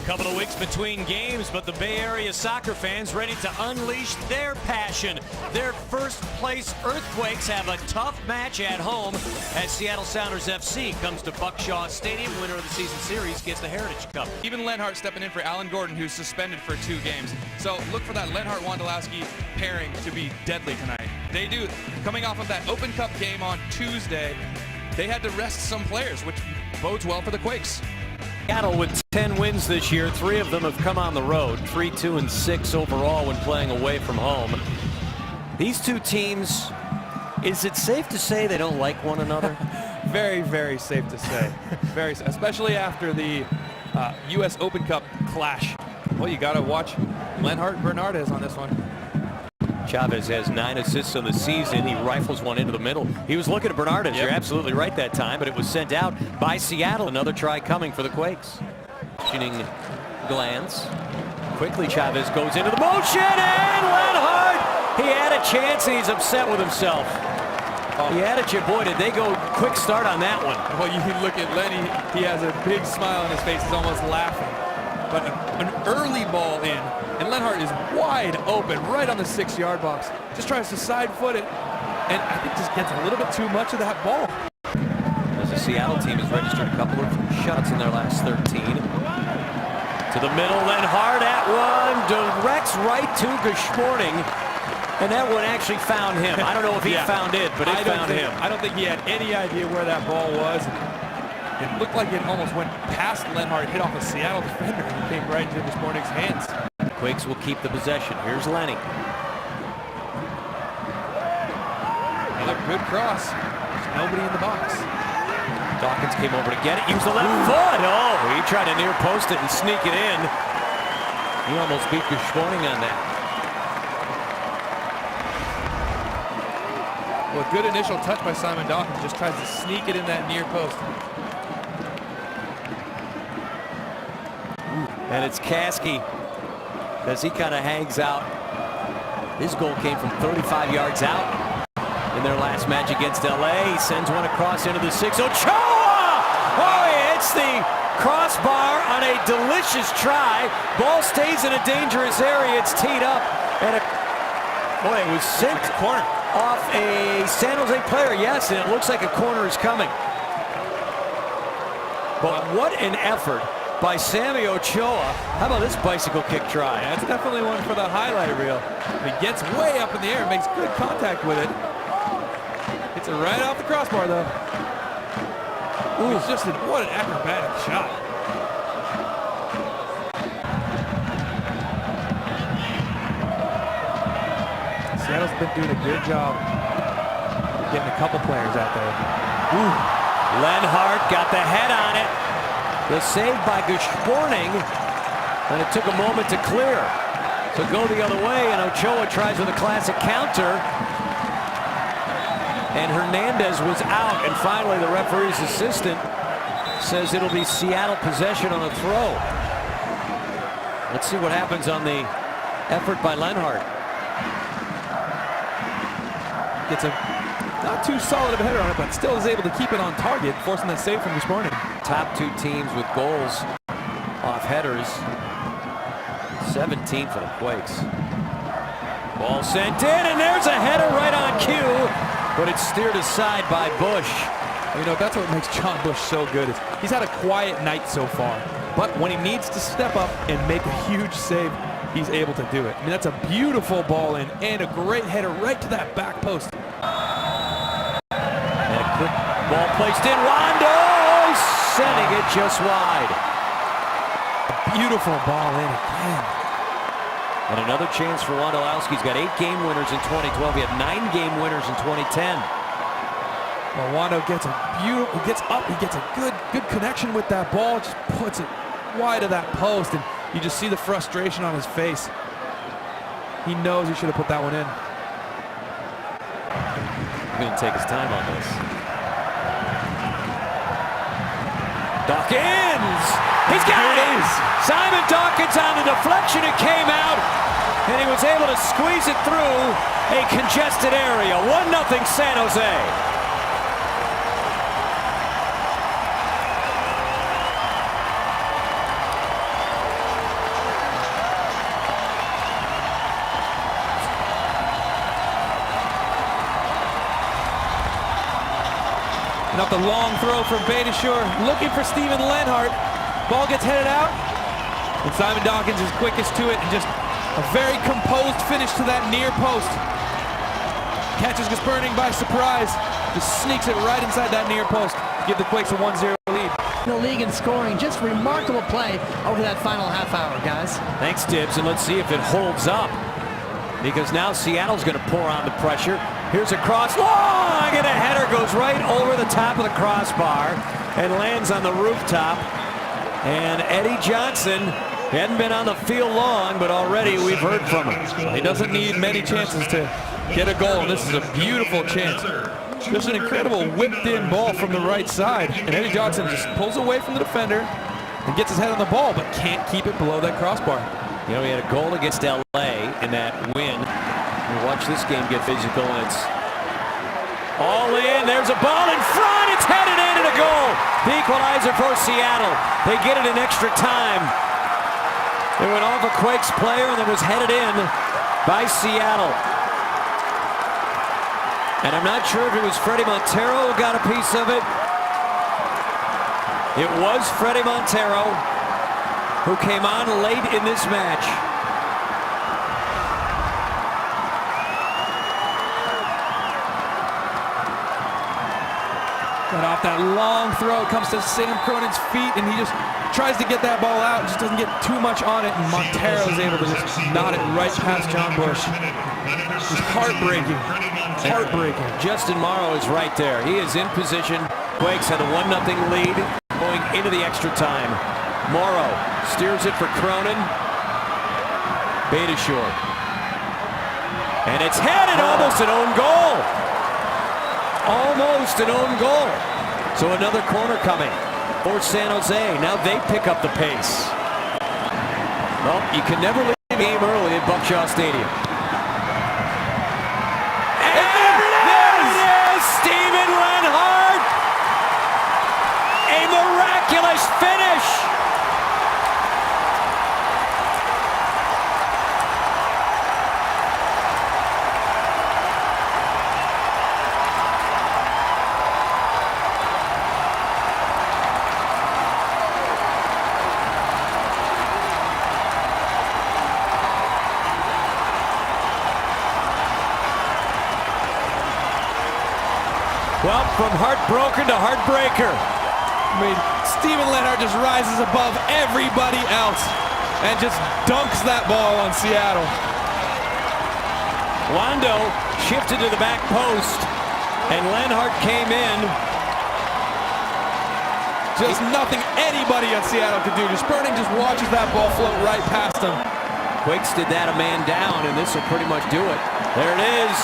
Couple of weeks between games, but the Bay Area soccer fans ready to unleash their passion. Their first place Earthquakes have a tough match at home as Seattle Sounders FC comes to Buckshaw Stadium. Winner of the season series gets the Heritage Cup. Even Lenhart stepping in for Alan Gordon, who's suspended for 2 games. So look for that Lenhart-Wondolowski pairing to be deadly tonight. They do. Coming off of that Open Cup game on Tuesday, they had to rest some players, which bodes well for the Quakes. Seattle with 10 wins this year. 3 of them have come on the road. 3, 2, and 6 overall when playing away from home. These two teams, is it safe to say they don't like one another? Very, very safe to say. Especially after the U.S. Open Cup clash. Well, you got to watch Lenhart Bernardes on this one. Chavez has 9 assists on the season. He rifles one into the middle. He was looking at Bernardes. Yep. You're absolutely right that time, but it was sent out by Seattle. Another try coming for the Quakes. Shooting glance. Quickly Chavez goes into the motion, and Lenhart! He had a chance, and he's upset with himself. He had it, boy, did they go quick start on that one. Well, you can look at Lenny. He has a big smile on his face. He's almost laughing. But an early ball in, and Lenhart is wide open right on the 6-yard box. Just tries to side foot it, and I think just gets a little bit too much of that ball. As the Seattle team has registered a couple of shots in their last 13. To the middle, Lenhart at one, directs right to Gashporting, and that one actually found him. I don't know if he found it, but it found him. I don't think he had any idea where that ball was. It looked like it almost went past Lenhart, hit off a Seattle defender, and came right into Gashporting's hands. Quakes will keep the possession. Here's Lenny. Another good cross. There's nobody in the box. Dawkins came over to get it. Used the left foot. Oh, he tried to near post it and sneak it in. He almost beat Gashporting on that. Well, good initial touch by Simon Dawkins. Just tries to sneak it in that near post. And it's Kasky as he kind of hangs out. His goal came from 35 yards out in their last match against LA. He sends one across into the 6. Ochoa! Oh, he hits the crossbar on a delicious try. Ball stays in a dangerous area. It's teed up. And boy, it was sent corner off a San Jose player. Yes, and it looks like a corner is coming. But what an effort by Sammy Ochoa. How about this bicycle kick try? That's definitely one for the highlight reel. He gets way up in the air, makes good contact with it. Hits it right off the crossbar, though. Ooh, it's just what an acrobatic shot. Seattle's been doing a good job getting a couple players out there. Ooh. Lenhart got the head on it. The save by Gashporting, and it took a moment to clear. So go the other way, and Ochoa tries with a classic counter. And Hernandez was out, and finally the referee's assistant says it'll be Seattle possession on a throw. Let's see what happens on the effort by Lenhart. Gets a not too solid of a header on it, but still is able to keep it on target, forcing that save from Gashporting. Top 2 teams with goals off headers. 17 for the Quakes. Ball sent in, and there's a header right on cue, but it's steered aside by Bush. You know, that's what makes John Bush so good. Is he's had a quiet night so far, but when he needs to step up and make a huge save, he's able to do it. I mean, that's a beautiful ball in, and a great header right to that back post. And a quick ball placed in. Rondo sending it just wide. A beautiful ball in again. And another chance for Wondolowski. He's got 8 game winners in 2012. He had 9 game winners in 2010. Well, Wando gets a beautiful, gets up, he gets a good connection with that ball, just puts it wide of that post, and you just see the frustration on his face. He knows he should have put that one in. He's going to take his time on this. Dawkins! He's got it! Simon Dawkins on the deflection, it came out, and he was able to squeeze it through a congested area. 1-0 San Jose. Not the long throw from Beitashour, looking for Steven Lenhart. Ball gets headed out, and Simon Dawkins is quickest to it, and just a very composed finish to that near post. Catches Gasperning by surprise, just sneaks it right inside that near post. Give the Quakes a 1-0 lead. The league in scoring, just remarkable play over that final half hour, guys. Thanks, Tibbs, and let's see if it holds up. Because now Seattle's going to pour on the pressure. Here's a cross, long, and a header goes right over the top of the crossbar and lands on the rooftop. And Eddie Johnson hadn't been on the field long, but already we've heard from him. He doesn't need many chances to get a goal, and this is a beautiful chance. Just an incredible whipped-in ball from the right side, and Eddie Johnson just pulls away from the defender and gets his head on the ball, but can't keep it below that crossbar. You know, he had a goal against LA in that win. You watch this game get physical, and it's all in. There's a ball in front. It's headed in and a goal. The equalizer for Seattle. They get it in extra time. It went off a Quakes player and then was headed in by Seattle. And I'm not sure if it was Freddie Montero who got a piece of it. It was Freddie Montero who came on late in this match. Got off that long throw, it comes to Sam Cronin's feet, and he just tries to get that ball out, just doesn't get too much on it, and Montero is able to just knot it right past John Bush. It's heartbreaking. Heartbreaking. Justin Morrow is right there. He is in position. Quakes had a 1-0 lead going into the extra time. Morrow steers it for Cronin. Beitashour. And it's headed, almost an own goal. Almost an own goal. So another corner coming for San Jose. Now they pick up the pace. Well, you can never leave a game early at Buckshaw Stadium. Steven Lenhart! A miraculous finish! Well, from heartbroken to heartbreaker. I mean, Steven Lenhart just rises above everybody else and just dunks that ball on Seattle. Wando shifted to the back post, and Lenhart came in. Just nothing anybody on Seattle could do. Gasperning just watches that ball float right past him. Quakes did that a man down, and this will pretty much do it. There it is.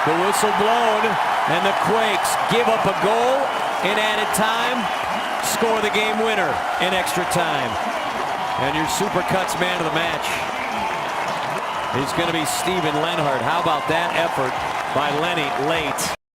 The whistle blown, and the Quakes give up a goal in added time, score the game winner in extra time. And your Supercuts man of the match is going to be Steven Lenhart. How about that effort by Lenny late?